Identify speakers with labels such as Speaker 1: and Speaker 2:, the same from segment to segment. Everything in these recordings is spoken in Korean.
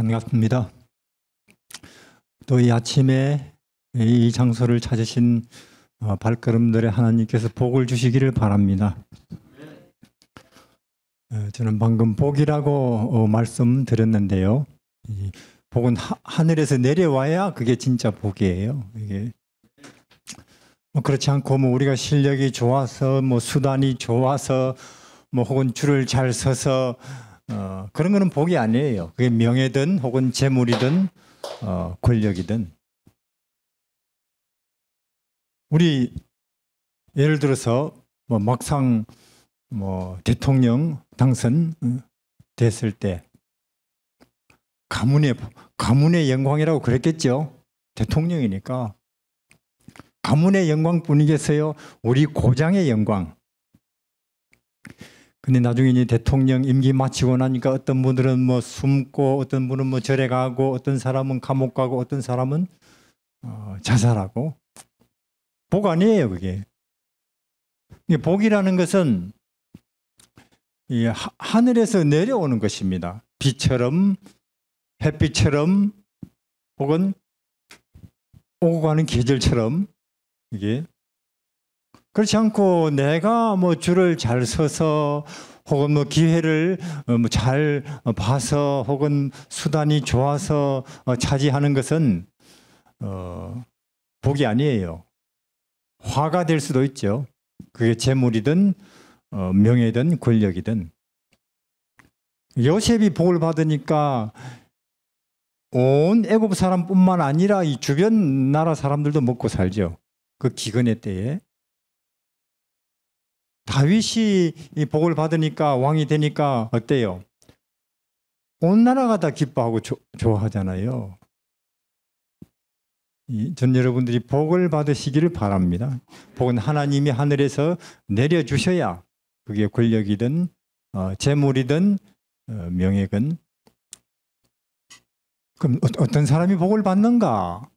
Speaker 1: 반갑습니다. 또 이 아침에 이 장소를 찾으신 발걸음들의 하나님께서 복을 주시기를 바랍니다. 저는 방금 복이라고 말씀드렸는데요. 이 복은 하늘에서 내려와야 그게 진짜 복이에요. 이게 그렇지 않고 우리가 실력이 좋아서 수단이 좋아서 혹은 줄을 잘 서서 그런 거는 복이 아니에요. 그게 명예든 혹은 재물이든 권력이든. 우리 예를 들어서 막상 대통령 당선 됐을 때 가문의 영광이라고 그랬겠죠. 대통령이니까 가문의 영광뿐이겠어요. 우리 고장의 영광. 근데 나중에 이제 대통령 임기 마치고 나니까 어떤 분들은 숨고, 어떤 분은 절에 가고, 어떤 사람은 감옥 가고, 어떤 사람은 자살하고. 복 아니에요, 그게. 복이라는 것은 이 하늘에서 내려오는 것입니다. 비처럼, 햇빛처럼, 혹은 오고 가는 계절처럼. 이게 그렇지 않고 내가 줄을 잘 서서 혹은 기회를 잘 봐서 혹은 수단이 좋아서 차지하는 것은 복이 아니에요. 화가 될 수도 있죠. 그게 재물이든 명예든 권력이든. 요셉이 복을 받으니까 온 애굽 사람뿐만 아니라 이 주변 나라 사람들도 먹고 살죠. 그 기근의 때에. 다윗이 이 복을 받으니까 왕이 되니까 어때요? 온 나라가 다 기뻐하고 좋아하잖아요. 전 여러분들이 복을 받으시기를 바랍니다. 복은 하나님이 하늘에서 내려주셔야 그게 권력이든 재물이든 명예든. 그럼 어떤 사람이 복을 받는가?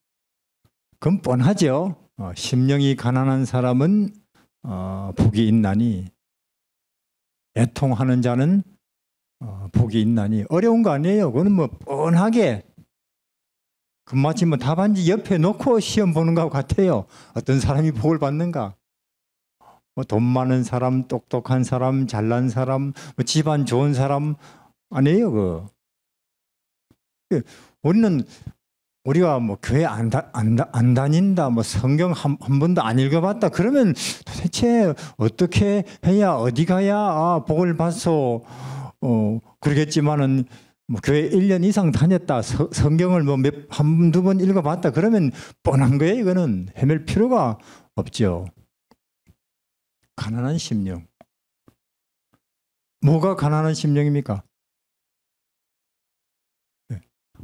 Speaker 1: 그건 뻔하죠. 심령이 가난한 사람은 복이 있나니, 애통하는 자는 복이 있나니. 어려운 거 아니에요. 그거는 뻔하게 마치 답안지 옆에 놓고 시험 보는 것 같아요. 어떤 사람이 복을 받는가? 돈 많은 사람, 똑똑한 사람, 잘난 사람, 집안 좋은 사람 아니에요. 우리가 교회 안 다닌다, 성경 한 번도 안 읽어봤다, 그러면 도대체 어떻게 해야, 어디 가야 복을 받소? 그러겠지만은 교회 1년 이상 다녔다, 성경을 한두 번 읽어봤다, 그러면 뻔한 거예요. 이거는 헤맬 필요가 없죠. 가난한 심령. 뭐가 가난한 심령입니까?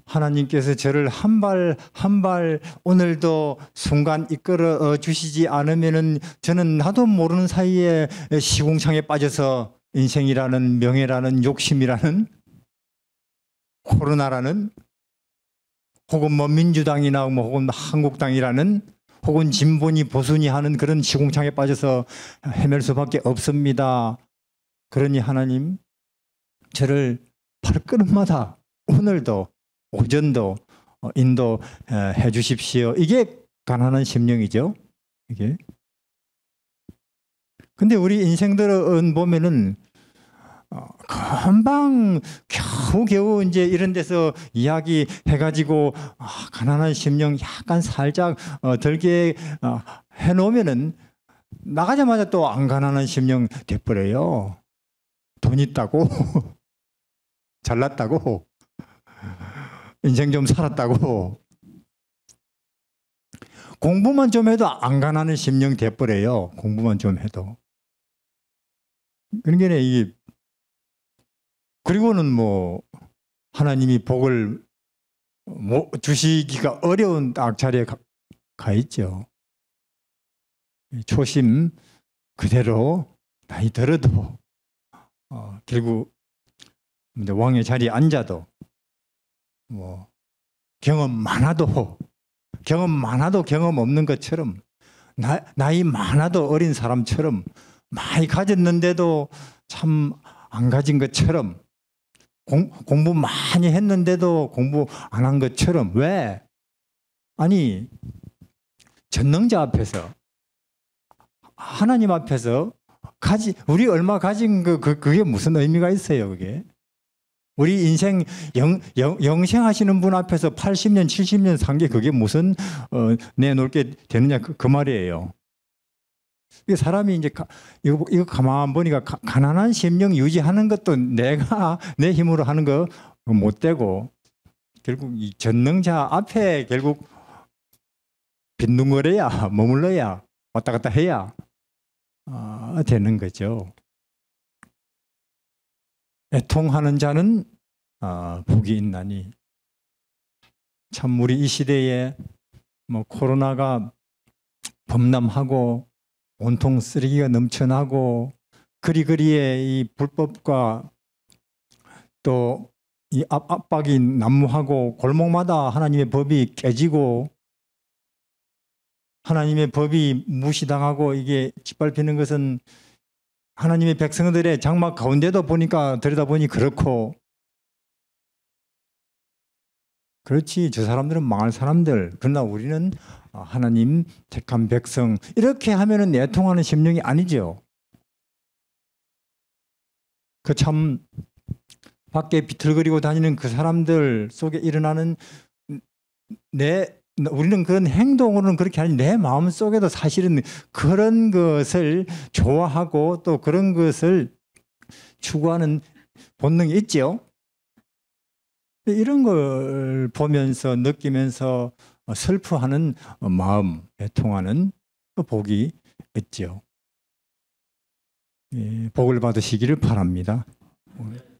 Speaker 1: 하나님께서 저를 한 발 오늘도 순간 이끌어 주시지 않으면은 저는 나도 모르는 사이에 시궁창에 빠져서 인생이라는, 명예라는, 욕심이라는, 코로나라는, 혹은 민주당이나 혹은 한국당이라는, 혹은 진보니 보수니 하는 그런 시궁창에 빠져서 헤맬 수밖에 없습니다. 그러니 하나님, 저를 발걸음마다 오늘도 오전도 인도해 주십시오. 이게 가난한 심령이죠. 이게. 근데 우리 인생들은 보면은 금방 겨우겨우 이제 이런 데서 이야기 해가지고 가난한 심령 약간 살짝 들게 해놓으면은 나가자마자 또 안 가난한 심령 돼버려요. 돈 있다고, 잘났다고, 인생 좀 살았다고, 공부만 좀 해도 안 가난한 심령 돼버려요. 공부만 좀 해도. 그러니까 그리고는 하나님이 복을 주시기가 어려운 딱 자리에 가 있죠. 초심 그대로 나이 들어도 결국 왕의 자리에 앉아도 경험 많아도 경험 없는 것처럼, 나이 많아도 어린 사람처럼, 많이 가졌는데도 참 안 가진 것처럼 공부 많이 했는데도 공부 안 한 것처럼. 왜? 아니, 전능자 앞에서, 하나님 앞에서 우리 얼마 가진 그게 무슨 의미가 있어요, 그게? 우리 인생 영생하시는 분 앞에서 80년, 70년 산 게 그게 무슨 내놓을 게 되느냐 그 말이에요. 이 사람이 이제 이거 가만 보니까 가난한 심령 유지하는 것도 내가 내 힘으로 하는 거 못 되고 결국 이 전능자 앞에 결국 빈둥거려야 머물러야 왔다 갔다 해야 되는 거죠. 애통하는 자는 복이 있나니. 참 우리 이 시대에 뭐 코로나가 범람하고 온통 쓰레기가 넘쳐나고 그리그리에 이 불법과 또 이 압박이 난무하고 골목마다 하나님의 법이 깨지고 하나님의 법이 무시당하고 이게 짓밟히는 것은 하나님의 백성들의 장막 가운데도 보니까 들여다보니 그렇고 그렇지 저 사람들은 망할 사람들 그러나 우리는 하나님 택한 백성 이렇게 하면은 내통하는 심령이 아니죠. 그 참 밖에 비틀거리고 다니는 그 사람들 속에 일어나는 우리는 그런 행동으로는 그렇게 하니 내 마음 속에도 사실은 그런 것을 좋아하고 또 그런 것을 추구하는 본능이 있죠. 이런 걸 보면서 느끼면서 슬퍼하는 마음에 통하는 복이 있죠. 복을 받으시기를 바랍니다.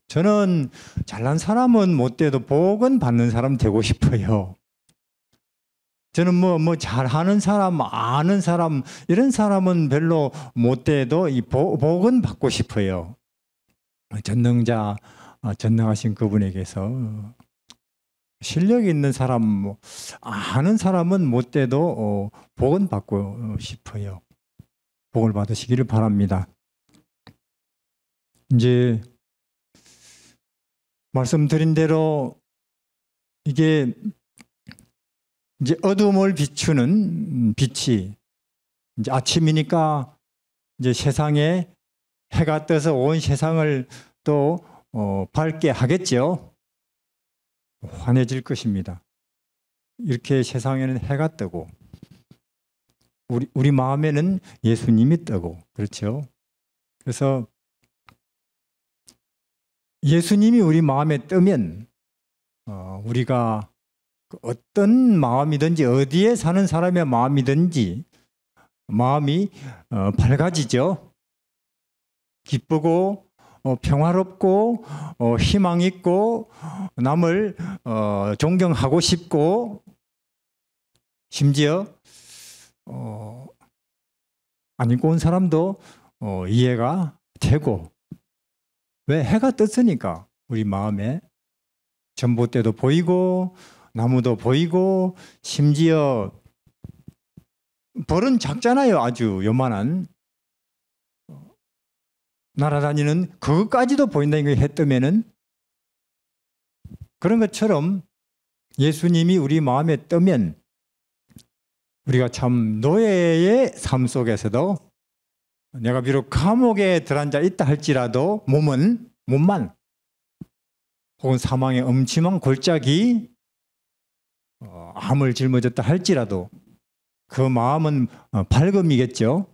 Speaker 1: 저는 잘난 사람은 못 돼도 복은 받는 사람 되고 싶어요. 저는 뭐 잘하는 사람, 아는 사람 이런 사람은 별로 못 돼도 이 복은 받고 싶어요. 전능하신 그분에게서 실력이 있는 사람, 아는 사람은 못 돼도 복은 받고 싶어요. 복을 받으시기를 바랍니다. 이제 말씀드린 대로 이게 이제 어둠을 비추는 빛이 이제 아침이니까 이제 세상에 해가 떠서 온 세상을 또 밝게 하겠죠. 환해질 것입니다. 이렇게 세상에는 해가 뜨고 우리 마음에는 예수님이 뜨고 그렇죠. 그래서 예수님이 우리 마음에 뜨면 우리가 어떤 마음이든지 어디에 사는 사람의 마음이든지 마음이 밝아지죠. 기쁘고 평화롭고 희망 있고 남을 존경하고 싶고 심지어 안 입고 온 사람도 이해가 되고 왜 해가 떴으니까 우리 마음에 전봇대도 보이고 나무도 보이고 심지어 벌은 작잖아요. 아주 요만한 날아다니는 그것까지도 보인다는 게 해 뜨면은 그런 것처럼 예수님이 우리 마음에 뜨면 우리가 참 노예의 삶 속에서도 내가 비록 감옥에 들어앉아 있다 할지라도 몸만 혹은 사망의 엄침한 골짜기 암을 짊어졌다 할지라도 그 마음은 밝음이겠죠.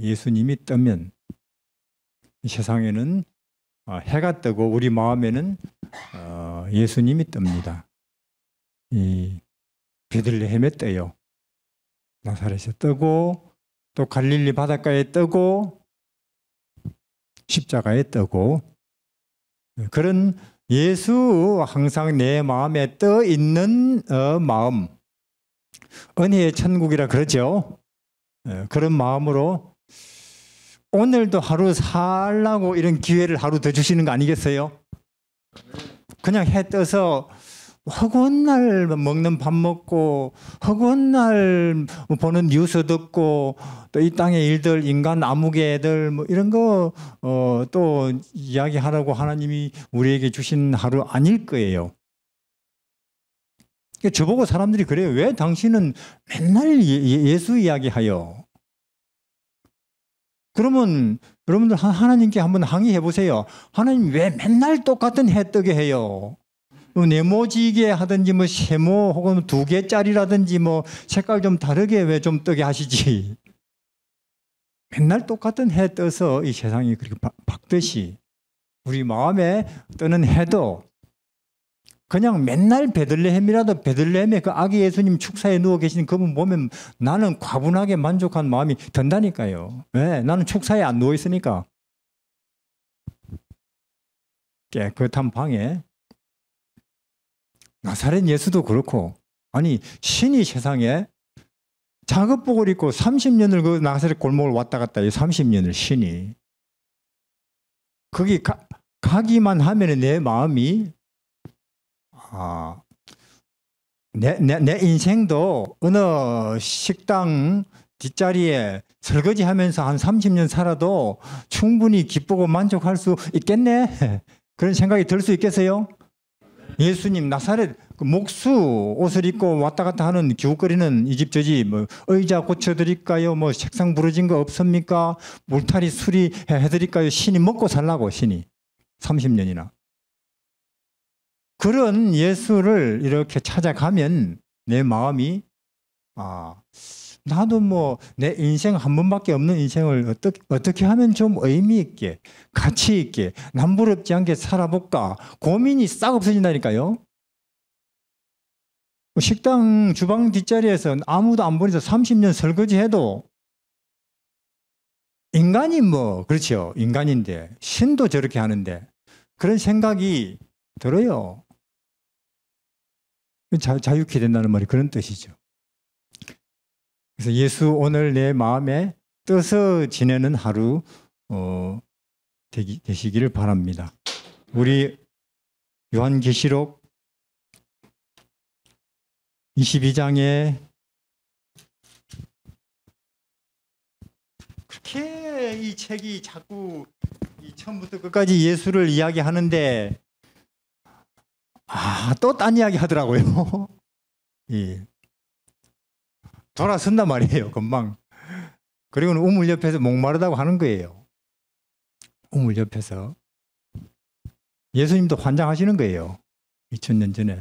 Speaker 1: 예수님이 뜨면 세상에는 해가 뜨고 우리 마음에는 예수님이 뜹니다. 이 베들레헴에 떠요. 나사렛에 뜨고 또 갈릴리 바닷가에 뜨고 십자가에 뜨고 그런 예수 항상 내 마음에 떠 있는 마음 은혜의 천국이라 그러죠. 그런 마음으로 오늘도 하루 살라고 이런 기회를 하루 더 주시는 거 아니겠어요? 그냥 해 떠서 허구한 날 먹는 밥 먹고 허구한 날 보는 뉴스 듣고 또 이 땅의 일들 인간 아무개들 뭐 이런 거 또 이야기하라고 하나님이 우리에게 주신 하루 아닐 거예요. 저보고 사람들이 그래요. 왜 당신은 맨날 예수 이야기하여? 그러면 여러분들 하나님께 한번 항의해 보세요. 하나님 왜 맨날 똑같은 해 뜨게 해요? 네모지게 하든지 뭐 세모 혹은 2개짜리라든지 뭐 색깔 좀 다르게 왜 좀 뜨게 하시지? 맨날 똑같은 해 떠서 이 세상이 그렇게 밝듯이 우리 마음에 뜨는 해도 그냥 맨날 베들레헴이라도 베들레헴에 그 아기 예수님 축사에 누워 계신 그분 보면 나는 과분하게 만족한 마음이 든다니까요. 왜? 나는 축사에 안 누워 있으니까. 깨끗한 방에 나사렛 예수도 그렇고 아니 신이 세상에 작업복을 입고 30년을 그 나사렛 골목을 왔다 갔다 해요. 30년을 신이. 거기 가기만 하면 내 마음이 내 인생도 어느 식당 뒷자리에 설거지하면서 한 30년 살아도 충분히 기쁘고 만족할 수 있겠네. 그런 생각이 들 수 있겠어요? 예수님 나사렛 그 목수 옷을 입고 왔다 갔다 하는 기웃거리는 이 집 저 집 뭐 의자 고쳐드릴까요? 뭐 책상 부러진 거 없습니까? 물타리 수리해드릴까요? 신이 먹고 살라고 신이 30년이나. 그런 예수를 이렇게 찾아가면 내 마음이 나도 뭐 내 인생 한 번밖에 없는 인생을 어떻게 하면 좀 의미 있게 가치 있게 남부럽지 않게 살아볼까 고민이 싹 없어진다니까요. 식당 주방 뒷자리에서 아무도 안 보내서 30년 설거지해도 인간이 뭐 그렇죠. 인간인데 신도 저렇게 하는데 그런 생각이 들어요. 자유케 된다는 말이 그런 뜻이죠. 그래서 예수 오늘 내 마음에 떠서 지내는 하루 되시기를 바랍니다. 우리 요한계시록 22장에 그렇게 이 책이 자꾸 처음부터 끝까지 예수를 이야기하는데 또 딴 이야기 하더라고요. 예. 돌아선단 말이에요. 금방. 그리고는 우물 옆에서 목마르다고 하는 거예요. 우물 옆에서. 예수님도 환장하시는 거예요. 2000년 전에.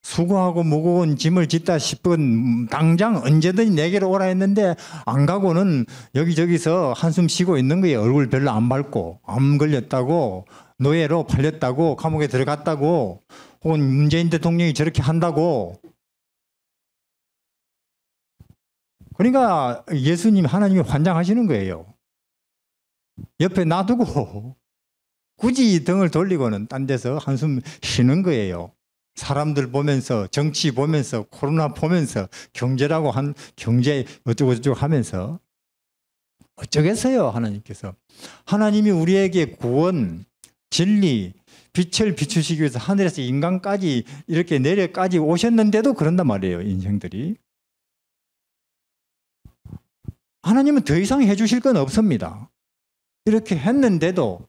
Speaker 1: 수고하고 무거운 짐을 짓다 싶은 당장 언제든지 내게로 오라 했는데 안 가고는 여기저기서 한숨 쉬고 있는 거예요. 얼굴 별로 안 밝고 암 걸렸다고 노예로 팔렸다고 감옥에 들어갔다고 혹은 문재인 대통령이 저렇게 한다고. 그러니까 예수님 하나님이 환장하시는 거예요. 옆에 놔두고 굳이 등을 돌리고는 딴 데서 한숨 쉬는 거예요. 사람들 보면서 정치 보면서 코로나 보면서 경제라고 경제 어쩌고 하면서 어쩌겠어요. 하나님께서. 하나님이 우리에게 구원 진리 빛을 비추시기 위해서 하늘에서 인간까지 이렇게 내려까지 오셨는데도 그런단 말이에요. 인생들이. 하나님은 더 이상 해주실 건 없습니다. 이렇게 했는데도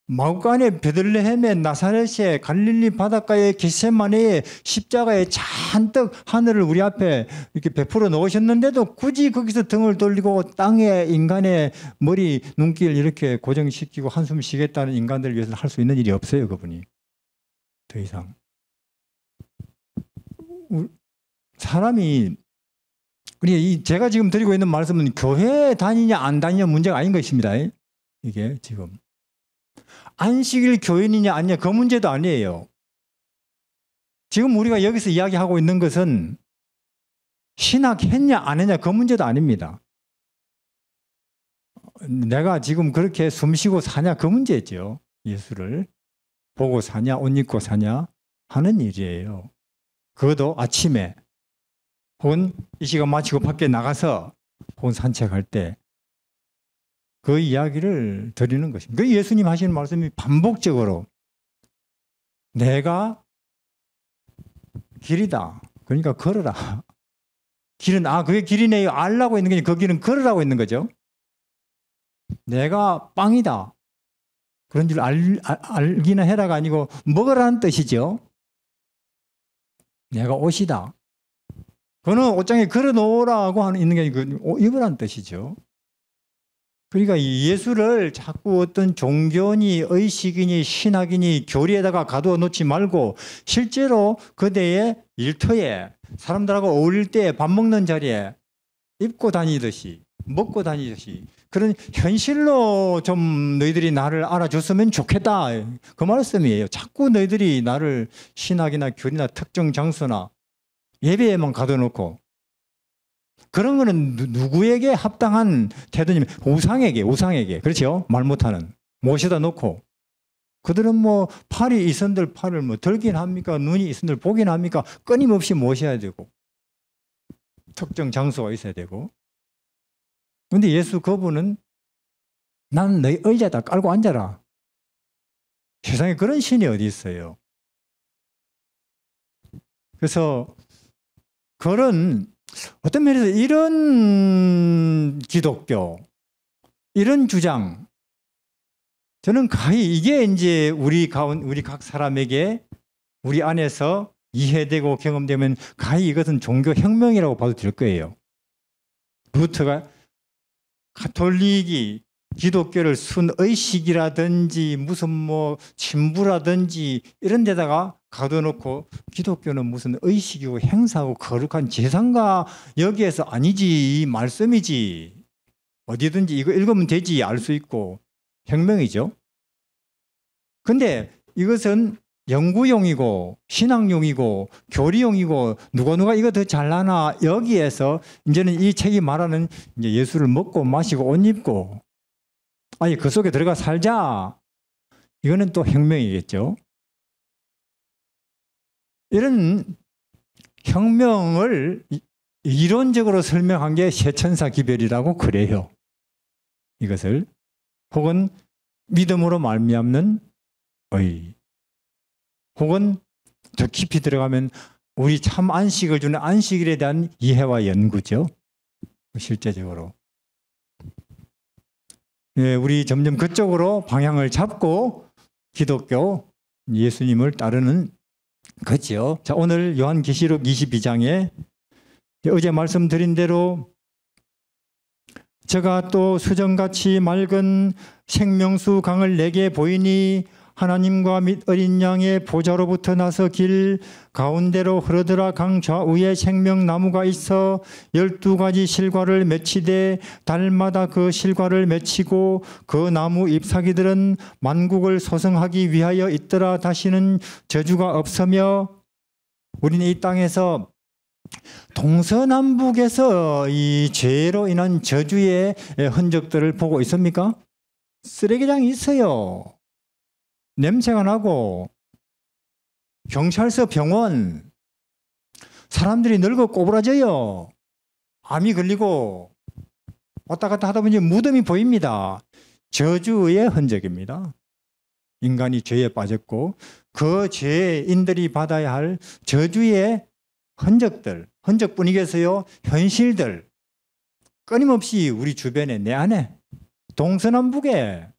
Speaker 1: 마구간에 베들레헴에 나사렛에 갈릴리 바닷가에 겟세마네에 십자가에 잔뜩 하늘을 우리 앞에 이렇게 베풀어 놓으셨는데도 굳이 거기서 등을 돌리고 땅에 인간의 머리 눈길 이렇게 고정시키고 한숨 쉬겠다는 인간들을 위해서 할 수 있는 일이 없어요. 그분이 더 이상. 사람이 제가 지금 드리고 있는 말씀은 교회 다니냐 안 다니냐 문제가 아닌 것입니다. 이게 지금 안식일 교인이냐 아니냐 그 문제도 아니에요. 지금 우리가 여기서 이야기하고 있는 것은 신학했냐 안 했냐 그 문제도 아닙니다. 내가 지금 그렇게 숨쉬고 사냐 그 문제죠. 예수를 보고 사냐 옷 입고 사냐 하는 일이에요. 그것도 아침에 혹은 이 시간 마치고 밖에 나가서 혹은 산책할 때 그 이야기를 드리는 것입니다. 그 예수님 하시는 말씀이 반복적으로 내가 길이다. 그러니까 걸어라. 길은 그게 길이네요. 알라고 있는 게 그 길은 걸으라고 있는 거죠. 내가 빵이다. 그런 줄 알기나 해라가 아니고 먹으라는 뜻이죠. 내가 옷이다. 그거는 옷장에 걸어놓으라고 있는 게 아니고 입으라는 뜻이죠. 그러니까 예수를 자꾸 어떤 종교니 의식이니 신학이니 교리에다가 가두어 놓지 말고 실제로 그대의 일터에 사람들하고 어울릴 때 밥 먹는 자리에 입고 다니듯이 먹고 다니듯이 그런 현실로 좀 너희들이 나를 알아줬으면 좋겠다. 그 말씀이에요. 자꾸 너희들이 나를 신학이나 교리나 특정 장소나 예배에만 가둬놓고 그런 거는 누구에게 합당한 태도냐면 우상에게 그렇죠? 말 못하는 모셔다 놓고 그들은 뭐 팔이 있은들 팔을 뭐 들긴 합니까? 눈이 있은들 보긴 합니까? 끊임없이 모셔야 되고 특정 장소가 있어야 되고 근데 예수 그분은 난 너희 의자에다 깔고 앉아라. 세상에 그런 신이 어디 있어요? 그래서 그런 어떤 면에서 이런 기독교, 이런 주장, 저는 가히 이게 이제 우리 각 사람에게 우리 안에서 이해되고 경험되면 가히 이것은 종교 혁명이라고 봐도 될 거예요. 루터가 가톨릭이 기독교를 순의식이라든지 무슨 뭐 진부라든지 이런 데다가 가둬놓고 기독교는 무슨 의식이고 행사하고 거룩한 제상가 여기에서 아니지 이 말씀이지 어디든지 이거 읽으면 되지 알 수 있고 혁명이죠. 근데 이것은 연구용이고 신학용이고 교리용이고 누가 이거 더 잘나나 여기에서 이제는 이 책이 말하는 이제 예수를 먹고 마시고 옷 입고 아니 그 속에 들어가 살자 이거는 또 혁명이겠죠. 이런 혁명을 이론적으로 설명한 게 세천사 기별이라고 그래요. 이것을 혹은 믿음으로 말미암는 의 혹은 더 깊이 들어가면 우리 참 안식을 주는 안식일에 대한 이해와 연구죠. 실제적으로. 예, 우리 점점 그쪽으로 방향을 잡고 기독교 예수님을 따르는 거죠. 자, 오늘 요한계시록 22장에 어제 말씀드린 대로 제가 또 수정같이 맑은 생명수 강을 내게 보이니 하나님과 및 어린 양의 보좌로부터 나서 길 가운데로 흐르더라. 강 좌우에 생명나무가 있어 12가지 실과를 맺히되 달마다 그 실과를 맺히고 그 나무 잎사귀들은 만국을 소성하기 위하여 있더라. 다시는 저주가 없으며 우리는 이 땅에서 동서남북에서 이 죄로 인한 저주의 흔적들을 보고 있습니까? 쓰레기장이 있어요. 냄새가 나고 경찰서 병원 사람들이 늙어 꼬부라져요. 암이 걸리고 왔다 갔다 하다 보니 무덤이 보입니다. 저주의 흔적입니다. 인간이 죄에 빠졌고 그 죄인들이 받아야 할 저주의 흔적뿐이겠어요. 현실들 끊임없이 우리 주변에 내 안에 동서남북에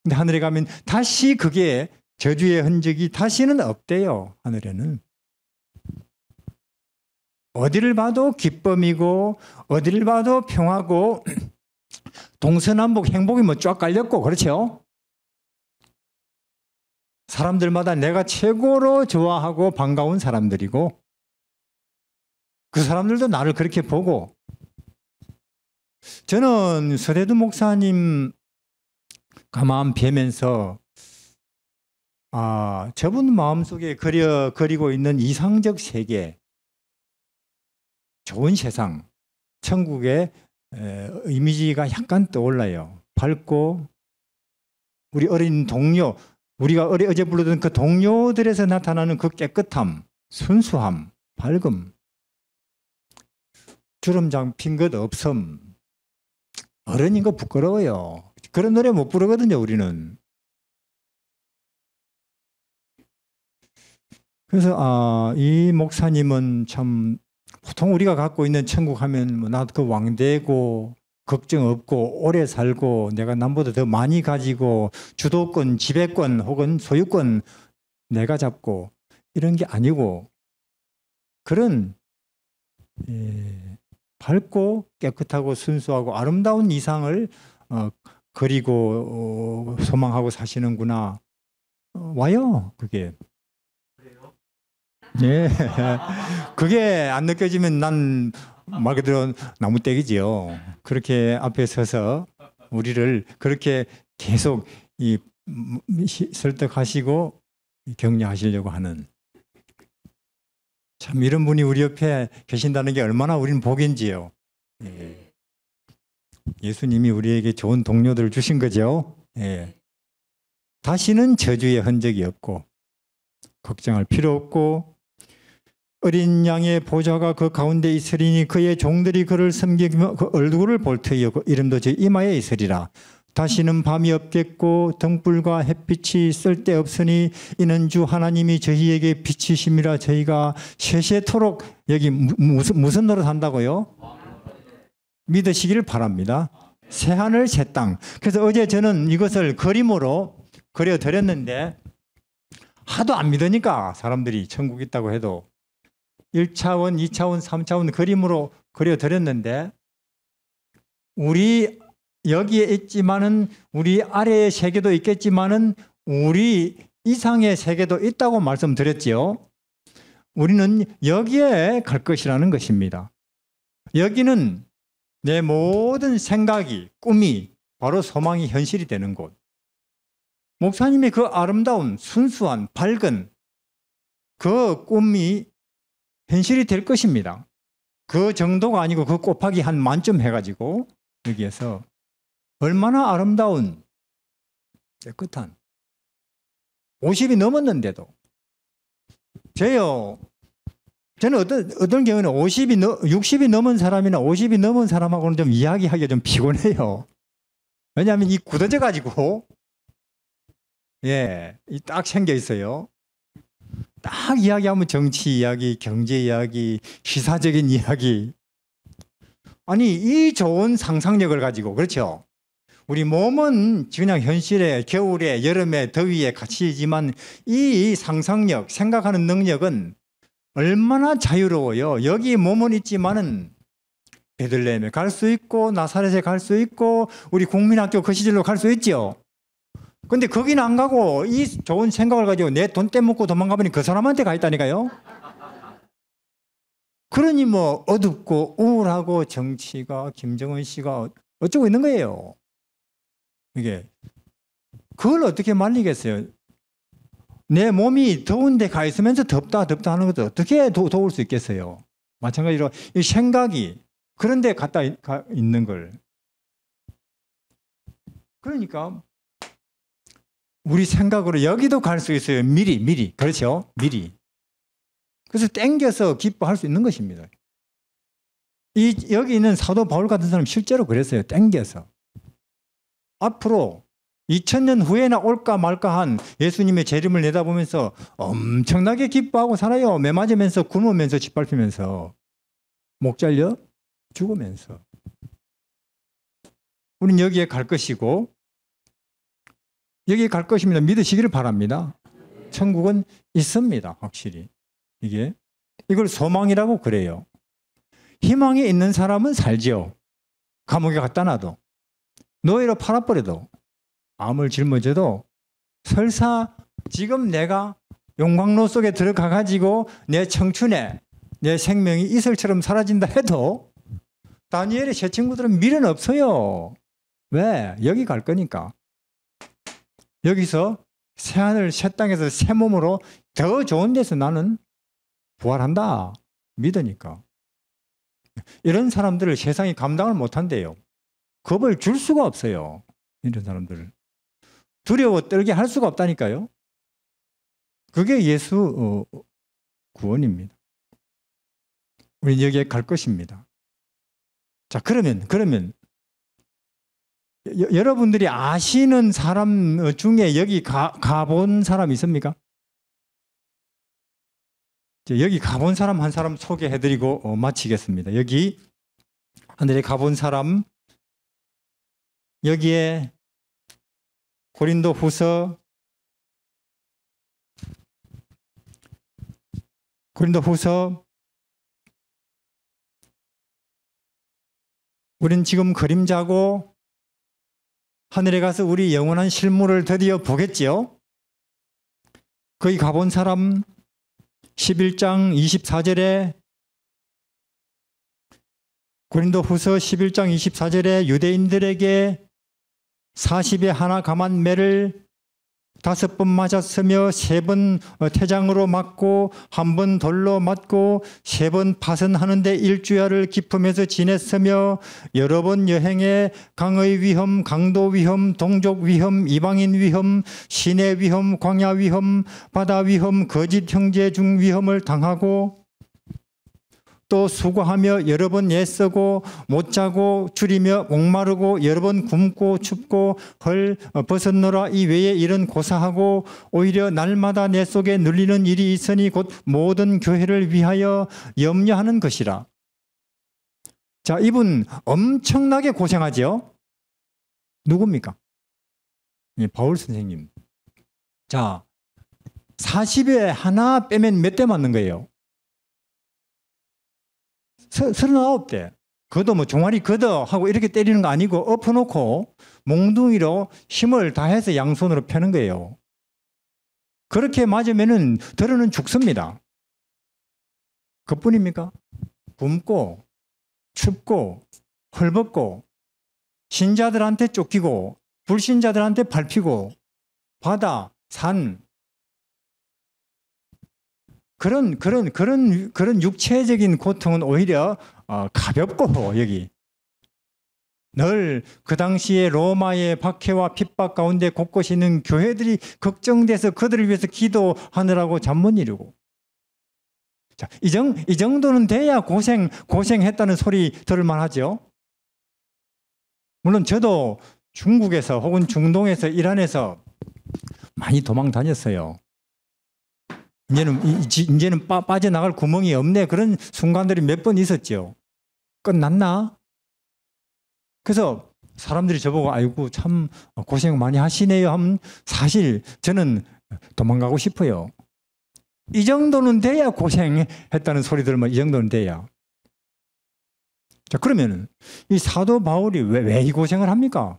Speaker 1: 근데 하늘에 가면 다시 그게 저주의 흔적이 다시는 없대요. 하늘에는. 어디를 봐도 기쁨이고 어디를 봐도 평화고 동서남북 행복이 뭐 쫙 깔렸고 그렇죠? 사람들마다 내가 최고로 좋아하고 반가운 사람들이고 그 사람들도 나를 그렇게 보고 저는 서대두 목사님 가만 뵈면서 저분 마음속에 그리고 있는 이상적 세계 좋은 세상 천국의 이미지가 약간 떠올라요. 밝고 우리 어린 동료 우리가 어제 부르던 그 동료들에서 나타나는 그 깨끗함 순수함 밝음 주름장 핀 것 없음 어른인 거 부끄러워요. 그런 노래 못 부르거든요, 우리는. 그래서 이 목사님은 참 보통 우리가 갖고 있는 천국 하면 뭐 나도 그 왕되고 걱정 없고 오래 살고 내가 남보다 더 많이 가지고 주도권, 지배권 혹은 소유권 내가 잡고 이런 게 아니고 그런 밝고 깨끗하고 순수하고 아름다운 이상을 그리고 소망하고 사시는구나. 와요, 그게. 네. 그게 안 느껴지면 난 말 그대로 나무떼기지요. 그렇게 앞에 서서 우리를 그렇게 계속 설득하시고 격려하시려고 하는 참 이런 분이 우리 옆에 계신다는 게 얼마나 우리는 복인지요. 예. 예수님이 우리에게 좋은 동료들을 주신 거죠. 예. 다시는 저주의 흔적이 없고 걱정할 필요 없고 어린 양의 보좌가 그 가운데 있으리니 그의 종들이 그를 섬기며 그 얼굴을 볼 터이요 그 이름도 제 이마에 있으리라. 다시는 밤이 없겠고 등불과 햇빛이 쓸데없으니 이는 주 하나님이 저희에게 빛이심이라. 저희가 세세토록 여기 무슨 노릇 한다고요? 믿으시기를 바랍니다. 새하늘 새 땅. 그래서 어제 저는 이것을 그림으로 그려드렸는데 하도 안 믿으니까 사람들이 천국 있다고 해도 1차원, 2차원, 3차원 그림으로 그려드렸는데 우리 여기에 있지만은 우리 아래의 세계도 있겠지만은 우리 이상의 세계도 있다고 말씀드렸지요. 우리는 여기에 갈 것이라는 것입니다. 여기는 내 모든 생각이, 꿈이 바로 소망이 현실이 되는 곳. 목사님의 그 아름다운 순수한 밝은 그 꿈이 현실이 될 것입니다. 그 정도가 아니고 그 곱하기 한 만점 해가지고 여기에서 얼마나 아름다운 깨끗한 50이 넘었는데도 저는 어떤 경우는 60이 넘은 사람이나 50이 넘은 사람하고는 좀 이야기하기가 좀 피곤해요. 왜냐하면 이 굳어져 가지고 딱 생겨 있어요. 딱 이야기하면 정치 이야기, 경제 이야기, 시사적인 이야기. 아니 이 좋은 상상력을 가지고 그렇죠. 우리 몸은 그냥 현실에 겨울에 여름에 더위에 갇히지만 이 상상력, 생각하는 능력은 얼마나 자유로워요. 여기 몸은 있지만은 베들레헴에 갈 수 있고 나사렛에 갈 수 있고 우리 국민학교 그 시절로 갈 수 있죠. 근데 거기는 안 가고 이 좋은 생각을 가지고 내 돈 떼먹고 도망가버린 그 사람한테 가 있다니까요. 그러니 뭐 어둡고 우울하고 정치가 김정은 씨가 어쩌고 있는 거예요. 이게 그걸 어떻게 말리겠어요. 내 몸이 더운데 가 있으면서 덥다 하는 것도 어떻게 도울 수 있겠어요. 마찬가지로 이 생각이 그런 데 갔다 있는 걸. 그러니까 우리 생각으로 여기도 갈 수 있어요. 미리. 그렇죠? 미리. 그래서 땡겨서 기뻐할 수 있는 것입니다. 여기 있는 사도 바울 같은 사람 실제로 그랬어요. 땡겨서. 앞으로 2000년 후에나 올까 말까한 예수님의 재림을 내다보면서 엄청나게 기뻐하고 살아요. 매 맞으면서 굶으면서 짓밟히면서 목 잘려 죽으면서. 우린 여기에 갈 것이고 여기에 갈 것입니다. 믿으시기를 바랍니다. 천국은 있습니다. 확실히. 이걸 소망이라고 그래요. 희망이 있는 사람은 살지요. 감옥에 갖다 놔도 노예로 팔아버려도 암을 짊어져도 설사 지금 내가 용광로 속에 들어가 가지고 내 청춘에 내 생명이 이슬처럼 사라진다 해도 다니엘의 새 친구들은 미련 없어요. 왜? 여기 갈 거니까. 여기서 새하늘 새 땅에서 새 몸으로 더 좋은 데서 나는 부활한다. 믿으니까. 이런 사람들을 세상이 감당을 못한대요. 겁을 줄 수가 없어요. 이런 사람들을. 두려워 떨게 할 수가 없다니까요. 그게 예수 구원입니다. 우리는 여기에 갈 것입니다. 자, 그러면 여러분들이 아시는 사람 중에 여기 가본 사람 있습니까? 여기 가본 사람 한 사람 소개해드리고 마치겠습니다. 여기 하늘에 가본 사람, 여기에 고린도후서 '우린 지금 그림자고 하늘에 가서 우리 영원한 실물을 드디어 보겠지요.' 거기 가본 사람 11장 24절에 고린도후서 11장 24절에 유대인들에게 40에 하나 감한 매를 5번 맞았으며 3번 태장으로 맞고 1번 돌로 맞고 3번 파선하는데 일주야를 기품에서 지냈으며 여러 번 여행에 강의 위험, 강도 위험, 동족 위험, 이방인 위험, 시내 위험, 광야 위험, 바다 위험, 거짓 형제 중 위험을 당하고 또 수고하며 여러 번 애쓰고 못 자고 줄이며 목마르고 여러 번 굶고 춥고 헐 벗었노라. 이 외에 일은 고사하고 오히려 날마다 내 속에 눌리는 일이 있으니 곧 모든 교회를 위하여 염려하는 것이라. 자, 이분 엄청나게 고생하죠. 누굽니까? 바울 선생님. 자, 40에 하나 빼면 몇 대 맞는 거예요? 39대. 그것도 뭐 종아리 걷어 하고 이렇게 때리는 거 아니고 엎어놓고 몽둥이로 힘을 다해서 양손으로 펴는 거예요. 그렇게 맞으면은 들어는 죽습니다. 그뿐입니까? 굶고 춥고 헐벗고 신자들한테 쫓기고 불신자들한테 밟히고 바다, 산 그런 육체적인 고통은 오히려 가볍고 여기 늘 그 당시에 로마의 박해와 핍박 가운데 곳곳에 있는 교회들이 걱정돼서 그들을 위해서 기도하느라고 잠 못 이루고 자, 이 정도는 돼야 고생했다는 소리 들을 만하죠. 물론 저도 중국에서 혹은 중동에서 이란에서 많이 도망 다녔어요. 이제는 빠져나갈 구멍이 없네. 그런 순간들이 몇 번 있었죠. 끝났나? 그래서 사람들이 저보고 아이고 참 고생 많이 하시네요 하면 사실 저는 도망가고 싶어요. 이 정도는 돼야 고생했다는 소리 들으면 이 정도는 돼야. 자, 그러면은 이 사도 바울이 왜 이 고생을 합니까?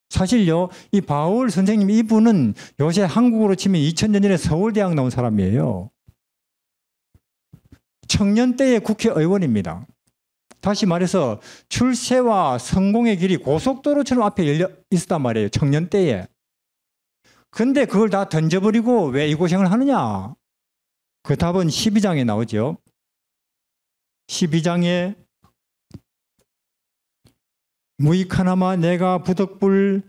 Speaker 1: 사실요, 이 바울 선생님 이분은 요새 한국으로 치면 2000년 전에 서울대학 나온 사람이에요. 청년 때의 국회의원입니다. 다시 말해서 출세와 성공의 길이 고속도로처럼 앞에 열려 있었단 말이에요. 청년 때에. 근데 그걸 다 던져버리고 왜 이 고생을 하느냐? 그 답은 12장에 나오죠. 12장에 무익하나마 내가 부득불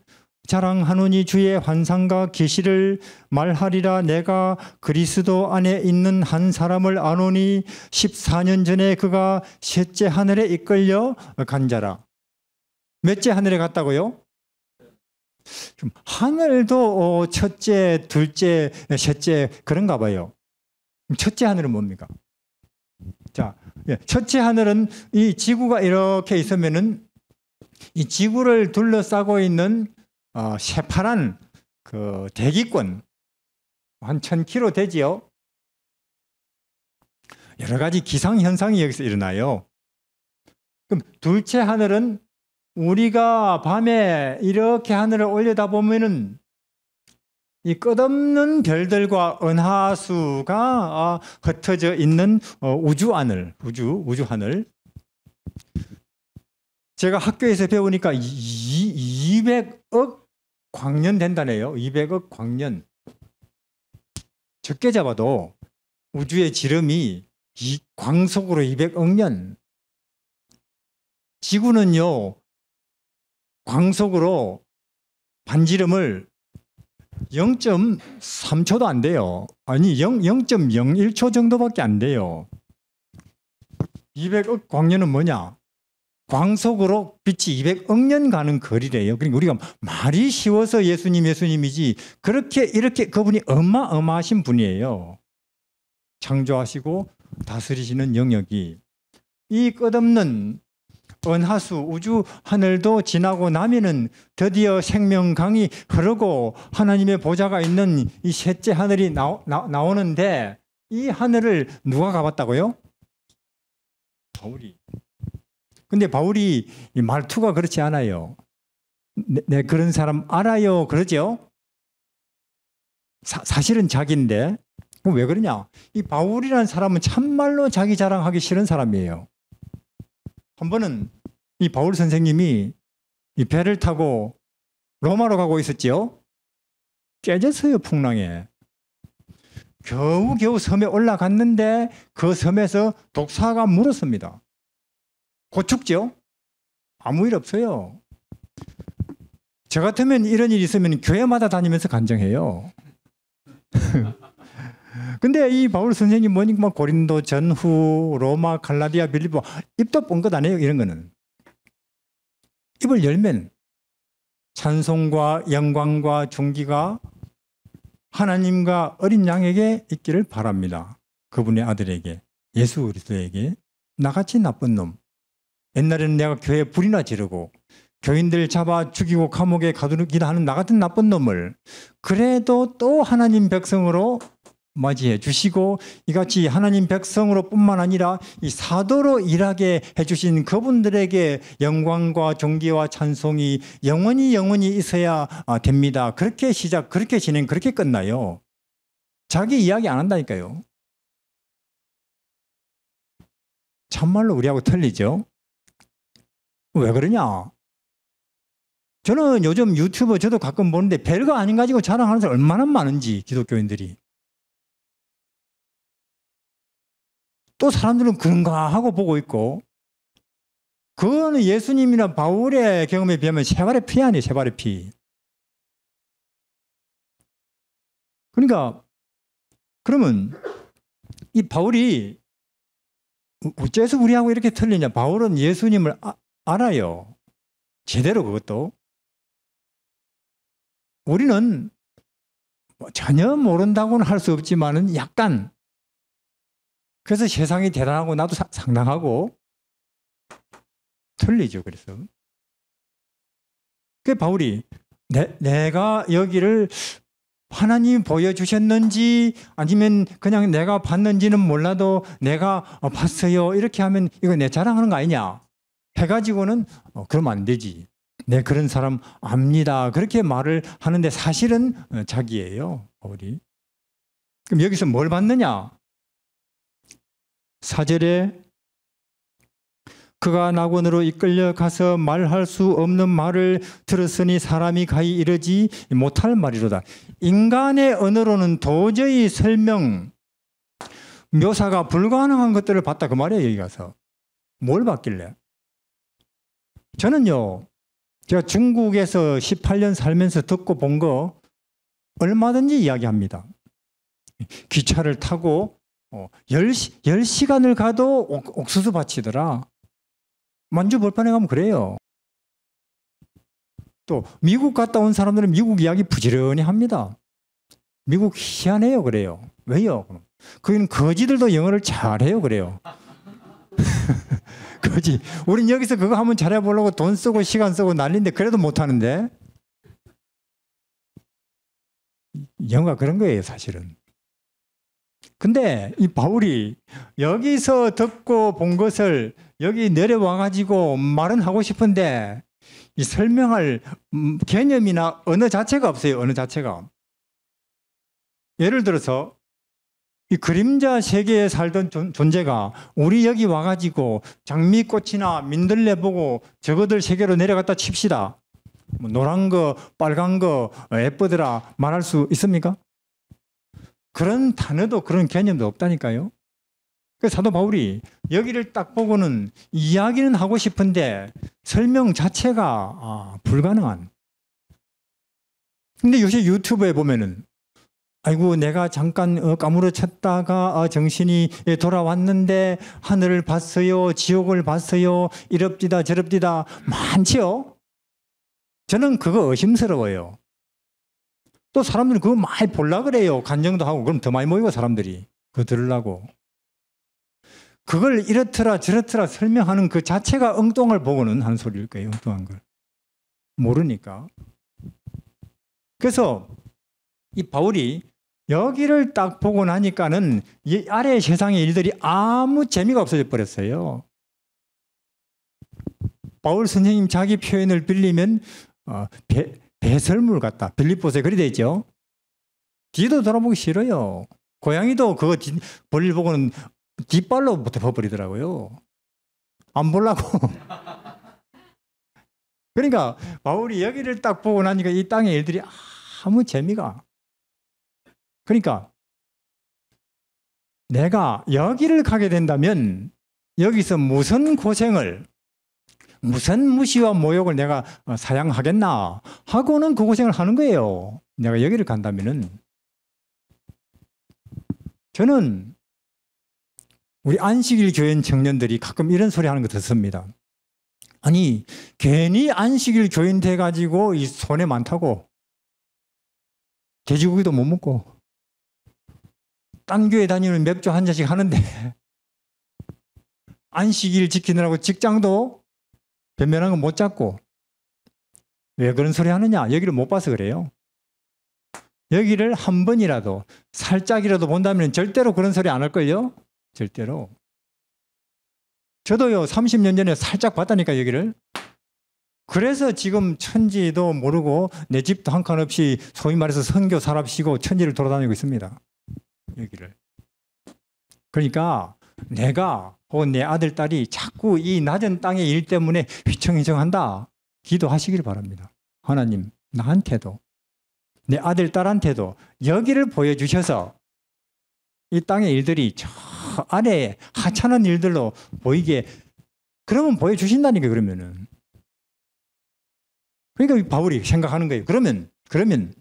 Speaker 1: 자랑하노니 주의 환상과 계시를 말하리라. 내가 그리스도 안에 있는 한 사람을 아노니 14년 전에 그가 셋째 하늘에 이끌려 간 자라. 몇째 하늘에 갔다고요? 하늘도 첫째, 둘째, 셋째 그런가 봐요. 첫째 하늘은 뭡니까? 자, 첫째 하늘은 이 지구가 이렇게 있으면은 이 지구를 둘러싸고 있는 새파란 그 대기권 한 1000km 되지요. 여러 가지 기상 현상이 여기서 일어나요. 그럼 둘째 하늘은 우리가 밤에 이렇게 하늘을 올려다보면은 이 끝없는 별들과 은하수가 흩어져 있는 우주 하늘. 제가 학교에서 배우니까 200억 광년 된다네요. 200억 광년. 적게 잡아도 우주의 지름이 광속으로 200억 년. 지구는요, 광속으로 반지름을 0.3초도 안 돼요. 아니, 0.01초 정도밖에 안 돼요. 200억 광년은 뭐냐? 광속으로 빛이 200억 년 가는 거리래요. 그러니까 우리가 말이 쉬워서 예수님이지 그렇게 이렇게 그분이 어마어마하신 분이에요. 창조하시고 다스리시는 영역이 이 끝없는 은하수 우주 하늘도 지나고 나면은 드디어 생명강이 흐르고 하나님의 보좌가 있는 이 셋째 하늘이 나오는데 이 하늘을 누가 가봤다고요? 바울이. 근데 바울이 이 말투가 그렇지 않아요. 네, 그런 사람 알아요. 그러죠? 사실은 자기인데. 그럼 왜 그러냐? 이 바울이라는 사람은 참말로 자기 자랑하기 싫은 사람이에요. 한 번은 이 바울 선생님이 이 배를 타고 로마로 가고 있었죠. 깨졌어요, 풍랑에. 겨우겨우 섬에 올라갔는데 그 섬에서 독사가 물었습니다. 곧 죽죠? 아무 일 없어요. 저 같으면 이런 일이 있으면 교회마다 다니면서 간증해요. 근데 이 바울 선생님 뭐니까 고린도 전후 로마 갈라디아 빌립보 입도 뻥끗 안 해요. 이런 거는 입을 열면 찬송과 영광과 존귀가 하나님과 어린 양에게 있기를 바랍니다. 그분의 아들에게, 예수 그리스도에게. 나같이 나쁜 놈, 옛날에는 내가 교회에 불이나 지르고 교인들 잡아 죽이고 감옥에 가두기도 하는 나 같은 나쁜 놈을 그래도 또 하나님 백성으로 맞이해 주시고 이같이 하나님 백성으로 뿐만 아니라 이 사도로 일하게 해주신 그분들에게 영광과 존귀와 찬송이 영원히 있어야 됩니다. 그렇게 시작, 그렇게 진행, 그렇게 끝나요. 자기 이야기 안 한다니까요. 참말로 우리하고 틀리죠. 왜 그러냐? 저는 요즘 유튜브 저도 가끔 보는데 별거 아닌 가지고 자랑하는 사람 얼마나 많은지, 기독교인들이. 또 사람들은 그런가 하고 보고 있고, 그거는 예수님이나 바울의 경험에 비하면 세발의 피 아니에요, 세발의 피. 그러니까 그러면 이 바울이 어째서 우리하고 이렇게 틀리냐? 바울은 예수님을 알아요. 제대로. 그것도. 우리는 전혀 모른다고는 할 수 없지만은 약간, 그래서 세상이 대단하고 나도 상당하고 틀리죠. 그래서 그 바울이 내가 여기를 하나님이 보여주셨는지 아니면 그냥 내가 봤는지는 몰라도 내가 봤어요 이렇게 하면 이거 내 자랑하는 거 아니냐 해가지고는 그러면 안 되지. 네, 그런 사람 압니다. 그렇게 말을 하는데 사실은 자기예요, 바울이. 그럼 여기서 뭘 봤느냐? 4절에 그가 낙원으로 이끌려 가서 말할 수 없는 말을 들었으니 사람이 가히 이르지 못할 말이로다. 인간의 언어로는 도저히 설명, 묘사가 불가능한 것들을 봤다 그 말이에요. 여기 가서. 뭘 봤길래? 저는요, 제가 중국에서 18년 살면서 듣고 본 거 얼마든지 이야기합니다. 기차를 타고 10시간을 가도 옥수수 밭이더라. 만주 벌판에 가면 그래요. 또 미국 갔다 온 사람들은 미국 이야기 부지런히 합니다. 미국 희한해요. 그래요. 왜요? 거기는 거지들도 영어를 잘해요. 그래요. 거지. 우린 여기서 그거 한번 잘해보려고 돈 쓰고 시간 쓰고 난리인데 그래도 못하는데. 영어가 그런 거예요, 사실은. 근데 이 바울이 여기서 듣고 본 것을 여기 내려와가지고 말은 하고 싶은데 이 설명할 개념이나 언어 자체가 없어요. 언어 자체가. 예를 들어서 이 그림자 세계에 살던 존재가 우리 여기 와가지고 장미꽃이나 민들레 보고 저거들 세계로 내려갔다 칩시다. 뭐 노란 거, 빨간 거 예쁘더라 말할 수 있습니까? 그런 단어도 그런 개념도 없다니까요. 그래서 사도 바울이 여기를 딱 보고는 이야기는 하고 싶은데 설명 자체가 불가능한. 근데 요새 유튜브에 보면은 아이고 내가 잠깐 까무러쳤다가 정신이 돌아왔는데 하늘을 봤어요, 지옥을 봤어요, 이럽디다 저럽디다 많지요. 저는 그거 의심스러워요. 또 사람들은 그거 많이 보려고 그래요. 간증도 하고. 그럼 더 많이 모이고 사람들이. 그거 들으려고. 그걸 이렇더라 저렇더라 설명하는 그 자체가 엉뚱을 보고는 한 소리일 거예요. 엉뚱한 걸. 모르니까. 그래서 이 바울이 여기를 딱 보고 나니까는 이 아래 세상의 일들이 아무 재미가 없어져 버렸어요. 바울 선생님 자기 표현을 빌리면 배설물 같다. 빌립보서에 그리 되죠. 뒤도 돌아보기 싫어요. 고양이도 그거 볼일 보고는 뒷발로 덮어버리더라고요. 안 보려고. 그러니까 바울이 여기를 딱 보고 나니까 이 땅의 일들이 아무 재미가. 그러니까 내가 여기를 가게 된다면 여기서 무슨 고생을, 무슨 무시와 모욕을 내가 사양하겠나 하고는 그 고생을 하는 거예요. 내가 여기를 간다면은. 저는 우리 안식일 교회 청년들이 가끔 이런 소리 하는 거 듣습니다. 아니, 괜히 안식일 교인 돼가지고 이 손해 많다고. 돼지고기도 못 먹고. 딴 교회 다니면 맥주 한 잔씩 하는데 안식일 지키느라고 직장도 변변한 거 못 잡고. 왜 그런 소리 하느냐? 여기를 못 봐서 그래요. 여기를 한 번이라도 살짝이라도 본다면 절대로 그런 소리 안 할걸요? 절대로. 저도요 30년 전에 살짝 봤다니까 여기를. 그래서 지금 천지도 모르고 내 집도 한 칸 없이 소위 말해서 선교 사랍시고 천지를 돌아다니고 있습니다. 여기를. 그러니까 내가 혹은 내 아들 딸이 자꾸 이 낮은 땅의 일 때문에 휘청휘청한다. 기도하시길 바랍니다. 하나님 나한테도 내 아들 딸한테도 여기를 보여주셔서 이 땅의 일들이 저 아래 하찮은 일들로 보이게, 그러면 보여주신다니까. 그러면은. 그러니까 바울이 생각하는 거예요. 그러면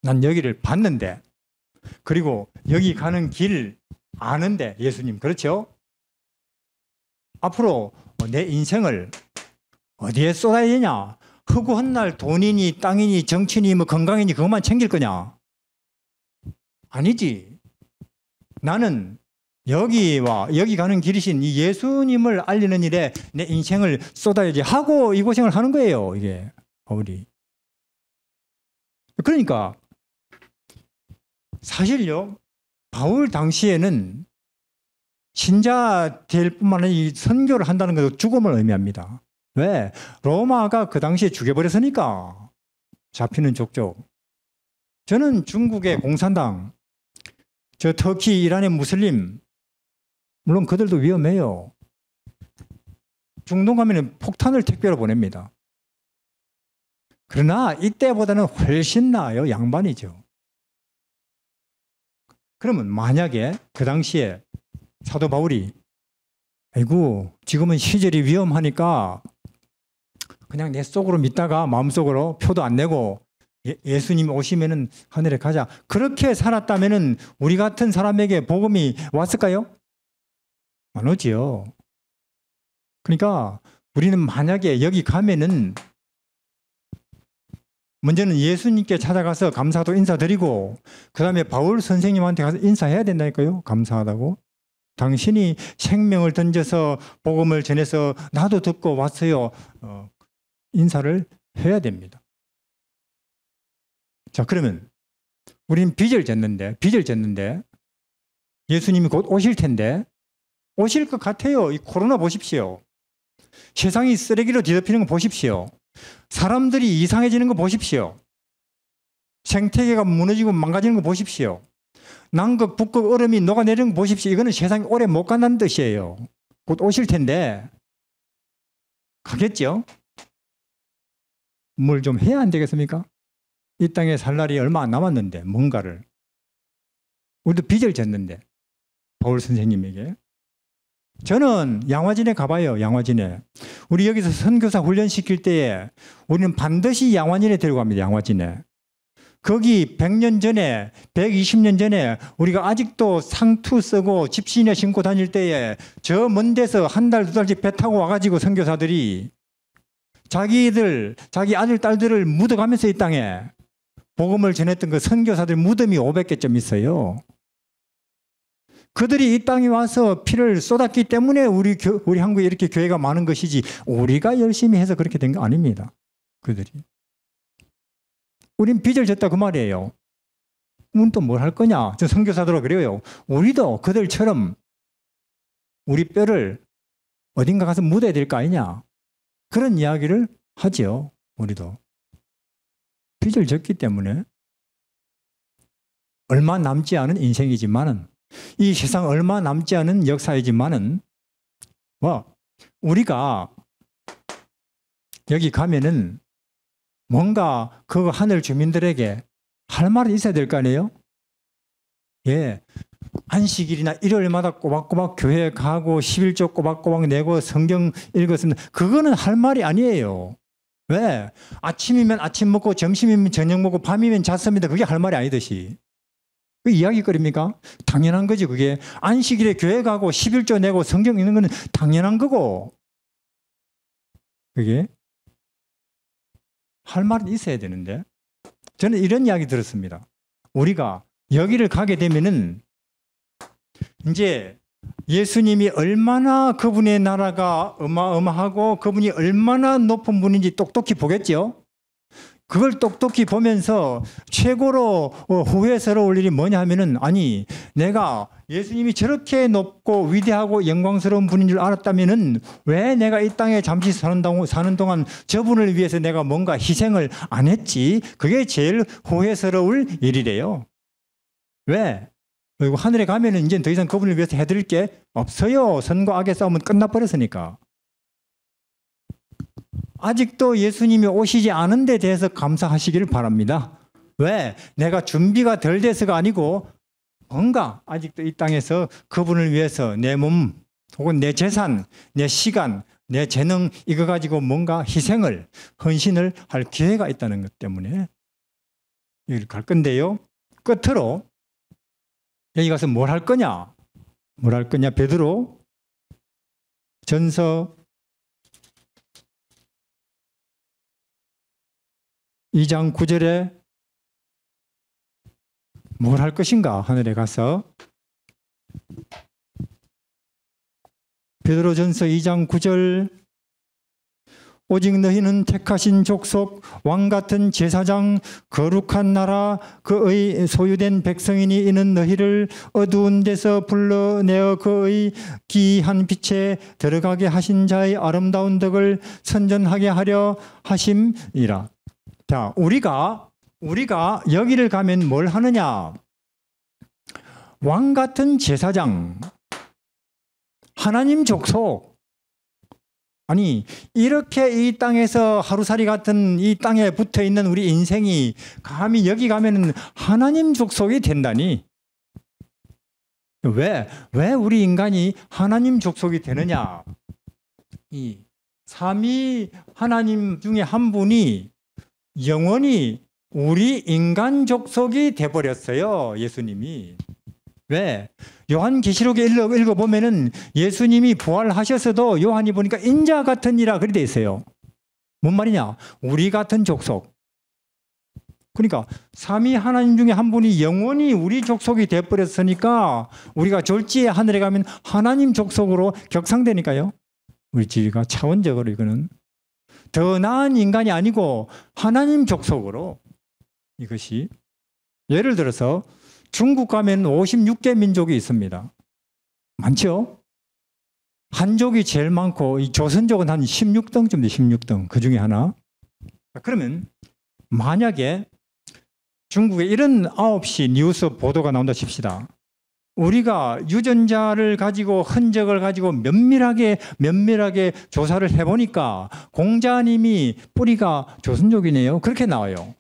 Speaker 1: 난 여기를 봤는데, 그리고 여기 가는 길 아는데, 예수님 그렇죠? 앞으로 내 인생을 어디에 쏟아야 되냐? 허구한 날 돈이니 땅이니 정치니 뭐 건강이니 그것만 챙길 거냐? 아니지. 나는 여기 가는 길이신 이 예수님을 알리는 일에 내 인생을 쏟아야지 하고 이 고생을 하는 거예요. 이게 바울이. 그러니까 사실요, 바울 당시에는 신자 될 뿐만 아니라 이 선교를 한다는 것도 죽음을 의미합니다. 왜? 로마가 그 당시에 죽여버렸으니까. 잡히는 족족. 저는 중국의 공산당, 저 터키, 이란의 무슬림, 물론 그들도 위험해요. 중동 가면 폭탄을 택배로 보냅니다. 그러나 이때보다는 훨씬 나아요. 양반이죠. 그러면 만약에 그 당시에 사도 바울이 아이고 지금은 시절이 위험하니까 그냥 내 속으로 믿다가 마음속으로 표도 안 내고 예수님 오시면은 하늘에 가자. 그렇게 살았다면은 우리 같은 사람에게 복음이 왔을까요? 안 오지요. 그러니까 우리는 만약에 여기 가면은 먼저는 예수님께 찾아가서 감사도 인사드리고 그 다음에 바울 선생님한테 가서 인사해야 된다니까요. 감사하다고. 당신이 생명을 던져서 복음을 전해서 나도 듣고 왔어요. 인사를 해야 됩니다. 자, 그러면 우리는 빚을 졌는데 예수님이 곧 오실 텐데 오실 것 같아요. 이 코로나 보십시오. 세상이 쓰레기로 뒤덮이는 거 보십시오. 사람들이 이상해지는 거 보십시오. 생태계가 무너지고 망가지는 거 보십시오. 남극, 북극 얼음이 녹아내리는 거 보십시오. 이거는 세상이 오래 못 간다는 뜻이에요. 곧 오실 텐데 가겠죠? 뭘 좀 해야 안 되겠습니까? 이 땅에 살 날이 얼마 안 남았는데 뭔가를. 우리도 빚을 졌는데 바울 선생님에게. 저는 양화진에 가봐요. 양화진에. 우리 여기서 선교사 훈련시킬 때에 우리는 반드시 양화진에 데려갑니다. 양화진에. 거기 100년 전에 120년 전에 우리가 아직도 상투 쓰고 집신에 신고 다닐 때에 저 먼 데서 한 달, 두 달씩 배 타고 와가지고 선교사들이 자기 아들, 딸들을 묻어가면서 이 땅에 복음을 전했던 그 선교사들 무덤이 500개쯤 있어요. 그들이 이 땅에 와서 피를 쏟았기 때문에 우리 한국에 이렇게 교회가 많은 것이지 우리가 열심히 해서 그렇게 된 거 아닙니다. 그들이. 우린 빚을 졌다 그 말이에요. 우린 또 뭘 할 거냐? 저 선교사들은 그래요. 우리도 그들처럼 우리 뼈를 어딘가 가서 묻어야 될 거 아니냐? 그런 이야기를 하지요. 우리도. 빚을 졌기 때문에 얼마 남지 않은 인생이지만은 이 세상 얼마 남지 않은 역사이지만은 우리가 여기 가면은 뭔가 그 하늘 주민들에게 할 말이 있어야 될 거 아니에요? 예. 안식일이나 일요일마다 꼬박꼬박 교회 가고 11조 꼬박꼬박 내고 성경 읽었으면 그거는 할 말이 아니에요. 왜? 아침이면 아침 먹고 점심이면 저녁 먹고 밤이면 잤습니다. 그게 할 말이 아니듯이. 그 이야기거리입니까? 당연한 거지 그게. 안식일에 교회 가고 11조 내고 성경 읽는 거는 당연한 거고. 그게 할 말은 있어야 되는데 저는 이런 이야기 들었습니다. 우리가 여기를 가게 되면은 이제 예수님이 얼마나 그분의 나라가 어마어마하고 그분이 얼마나 높은 분인지 똑똑히 보겠죠. 그걸 똑똑히 보면서 최고로 후회스러울 일이 뭐냐 하면은 아니 내가 예수님이 저렇게 높고 위대하고 영광스러운 분인 줄 알았다면은 왜 내가 이 땅에 잠시 사는 동안 저분을 위해서 내가 뭔가 희생을 안 했지? 그게 제일 후회스러울 일이래요. 왜? 그리고 하늘에 가면은 이제 더 이상 그분을 위해서 해드릴 게 없어요. 선과 악의 싸움은 끝나버렸으니까. 아직도 예수님이 오시지 않은 데 대해서 감사하시기를 바랍니다. 왜? 내가 준비가 덜 돼서가 아니고 뭔가 아직도 이 땅에서 그분을 위해서 내 몸 혹은 내 재산, 내 시간, 내 재능 이거 가지고 뭔가 희생을, 헌신을 할 기회가 있다는 것 때문에 여기를 갈 건데요. 끝으로 여기 가서 뭘 할 거냐? 뭘 할 거냐? 베드로 전서 2장 9절에 뭘 할 것인가? 하늘에 가서 베드로전서 2장 9절 오직 너희는 택하신 족속 왕같은 제사장 거룩한 나라 그의 소유된 백성이니 이는 너희를 어두운 데서 불러내어 그의 기이한 빛에 들어가게 하신 자의 아름다운 덕을 선전하게 하려 하심이라. 자, 우리가 여기를 가면 뭘 하느냐? 왕 같은 제사장, 하나님 족속. 아니, 이렇게 이 땅에서 하루살이 같은 이 땅에 붙어 있는 우리 인생이 감히 여기 가면은 하나님 족속이 된다니. 왜 우리 인간이 하나님 족속이 되느냐? 이 삼위 하나님 중에 한 분이 영원히 우리 인간 족속이 돼버렸어요. 예수님이. 왜? 요한계시록에 읽어보면은 예수님이 부활하셨어도 요한이 보니까 인자 같은 이라 그리 돼 있어요. 뭔 말이냐? 우리 같은 족속. 그러니까 삼위 하나님 중에 한 분이 영원히 우리 족속이 돼버렸으니까 우리가 졸지에 하늘에 가면 하나님 족속으로 격상되니까요. 우리 지위가 차원적으로 이거는 더 나은 인간이 아니고 하나님 족속으로 이것이 예를 들어서 중국 가면 56개 민족이 있습니다. 많죠? 한족이 제일 많고 이 조선족은 한 16등쯤 돼. 16등 그 중에 하나. 그러면 만약에 중국에 이런 9시 뉴스 보도가 나온다 칩시다. 우리가 유전자를 가지고 흔적을 가지고 면밀하게 조사를 해보니까 공자님이 뿌리가 조선족이네요. 그렇게 나와요.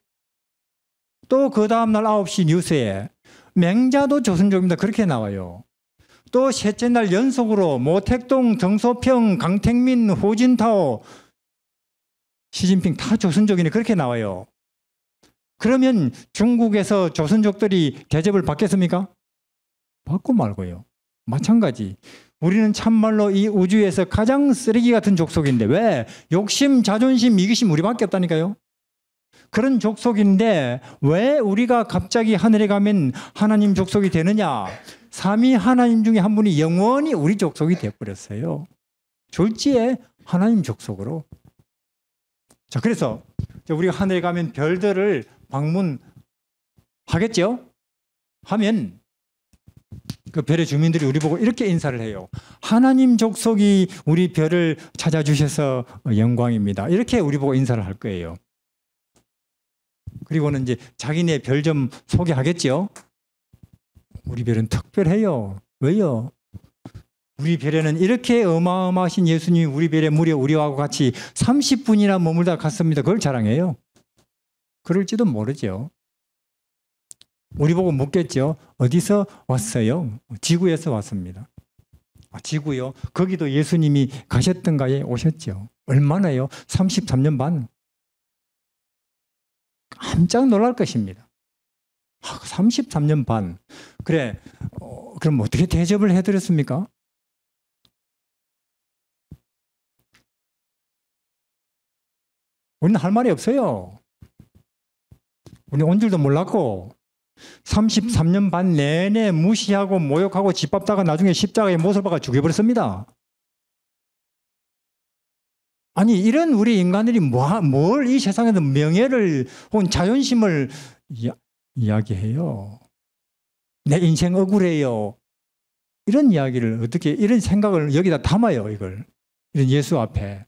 Speaker 1: 또 그 다음날 9시 뉴스에 맹자도 조선족입니다. 그렇게 나와요. 또 셋째 날 연속으로 모택동, 정소평, 강택민, 호진타오, 시진핑 다 조선족이네. 그렇게 나와요. 그러면 중국에서 조선족들이 대접을 받겠습니까? 받고 말고요. 마찬가지. 우리는 참말로 이 우주에서 가장 쓰레기 같은 족속인데 왜? 욕심, 자존심, 이기심 우리밖에 없다니까요. 그런 족속인데 왜 우리가 갑자기 하늘에 가면 하나님 족속이 되느냐? 삼위 하나님 중에 한 분이 영원히 우리 족속이 되어버렸어요. 졸지에 하나님 족속으로. 자, 그래서 우리가 하늘에 가면 별들을 방문하겠죠? 하면 그 별의 주민들이 우리 보고 이렇게 인사를 해요. 하나님 족속이 우리 별을 찾아주셔서 영광입니다. 이렇게 우리 보고 인사를 할 거예요. 그리고는 이제 자기네 별 좀 소개하겠죠? 우리 별은 특별해요. 왜요? 우리 별에는 이렇게 어마어마하신 예수님이 우리 별에 무려 우리와 같이 30분이나 머물다 갔습니다. 그걸 자랑해요. 그럴지도 모르죠. 우리 보고 묻겠죠. 어디서 왔어요? 지구에서 왔습니다. 지구요? 거기도 예수님이 가셨던가에 오셨죠. 얼마나요? 33년 반. 깜짝 놀랄 것입니다. 33년 반. 그래, 그럼 어떻게 대접을 해드렸습니까? 우리는 할 말이 없어요. 우리는 온 줄도 몰랐고 33년 반 내내 무시하고 모욕하고 짓밟다가 나중에 십자가에 못을 박아 죽여버렸습니다. 아니 이런 우리 인간들이 뭘 이 세상에서 명예를 혹은 자존심을 이야기해요. 내 인생 억울해요. 이런 이야기를 어떻게 이런 생각을 여기다 담아요. 이걸 이런 예수 앞에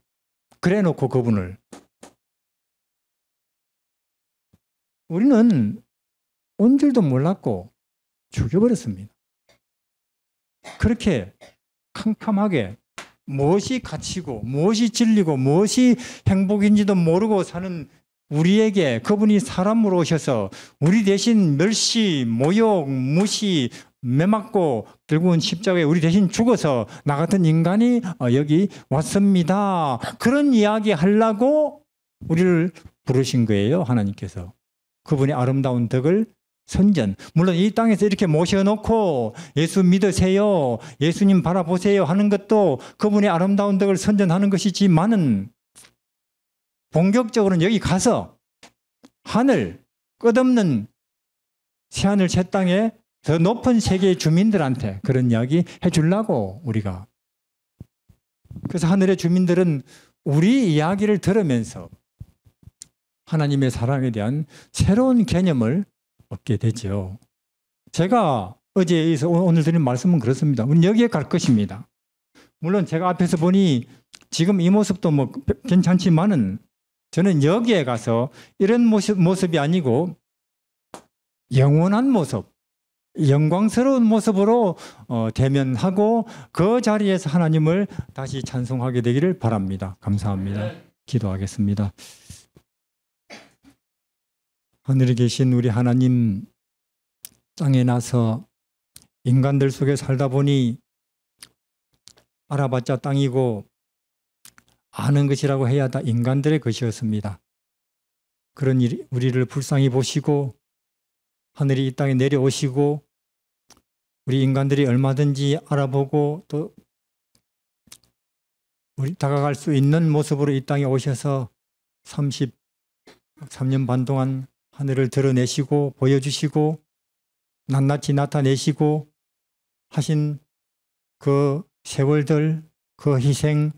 Speaker 1: 그래 놓고 그분을 우리는 온 줄도 몰랐고 죽여버렸습니다. 그렇게 캄캄하게 무엇이 가치고 무엇이 진리고 무엇이 행복인지도 모르고 사는 우리에게 그분이 사람으로 오셔서 우리 대신 멸시, 모욕, 무시, 매맞고 결국은 십자가에 우리 대신 죽어서 나 같은 인간이 여기 왔습니다. 그런 이야기 하려고 우리를 부르신 거예요. 하나님께서. 그분의 아름다운 덕을 선전. 물론 이 땅에서 이렇게 모셔놓고 예수 믿으세요. 예수님 바라보세요 하는 것도 그분의 아름다운 덕을 선전하는 것이지만은 본격적으로는 여기 가서 하늘 끝없는 새하늘 새 땅에 더 높은 세계의 주민들한테 그런 이야기 해주려고 우리가. 그래서 하늘의 주민들은 우리 이야기를 들으면서 하나님의 사랑에 대한 새로운 개념을 얻게 되죠. 제가 어제에서 오늘 드린 말씀은 그렇습니다. 우리는 여기에 갈 것입니다. 물론 제가 앞에서 보니 지금 이 모습도 뭐 괜찮지만은 저는 여기에 가서 이런 모습이 아니고 영원한 모습, 영광스러운 모습으로 대면하고 그 자리에서 하나님을 다시 찬송하게 되기를 바랍니다. 감사합니다. 기도하겠습니다. 하늘에 계신 우리 하나님, 땅에 나서 인간들 속에 살다 보니 알아봤자 땅이고 아는 것이라고 해야 다 인간들의 것이었습니다. 그런 우리를 불쌍히 보시고 하늘이 이 땅에 내려오시고 우리 인간들이 얼마든지 알아보고 또 우리 다가갈 수 있는 모습으로 이 땅에 오셔서 33년 반 동안 하늘을 드러내시고 보여주시고 낱낱이 나타내시고 하신 그 세월들, 그 희생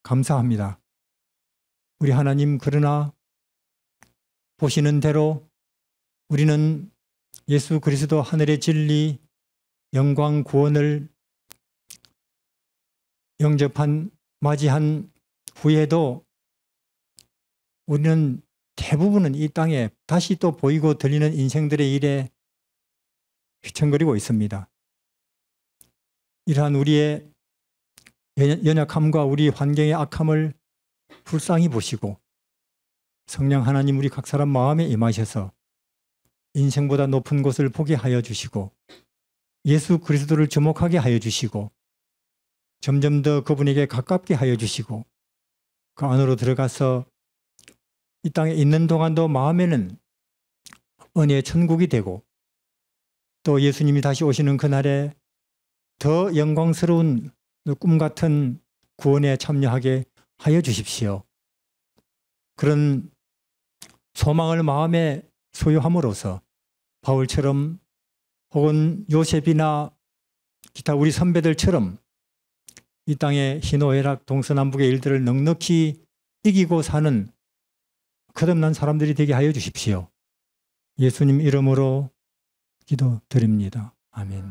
Speaker 1: 감사합니다. 우리 하나님, 그러나 보시는 대로 우리는 예수 그리스도 하늘의 진리, 영광, 구원을 영접한, 맞이한 후에도 우리는 대부분은 이 땅에 다시 또 보이고 들리는 인생들의 일에 휘청거리고 있습니다. 이러한 우리의 연약함과 우리 환경의 악함을 불쌍히 보시고 성령 하나님 우리 각 사람 마음에 임하셔서 인생보다 높은 곳을 보게 하여 주시고 예수 그리스도를 주목하게 하여 주시고 점점 더 그분에게 가깝게 하여 주시고 그 안으로 들어가서 이 땅에 있는 동안도 마음에는 은혜의 천국이 되고 또 예수님이 다시 오시는 그날에 더 영광스러운 꿈 같은 구원에 참여하게 하여 주십시오. 그런 소망을 마음에 소유함으로써 바울처럼 혹은 요셉이나 기타 우리 선배들처럼 이 땅의 희노애락 동서남북의 일들을 넉넉히 이기고 사는 거듭난 사람들이 되게 하여 주십시오. 예수님 이름으로 기도드립니다. 아멘.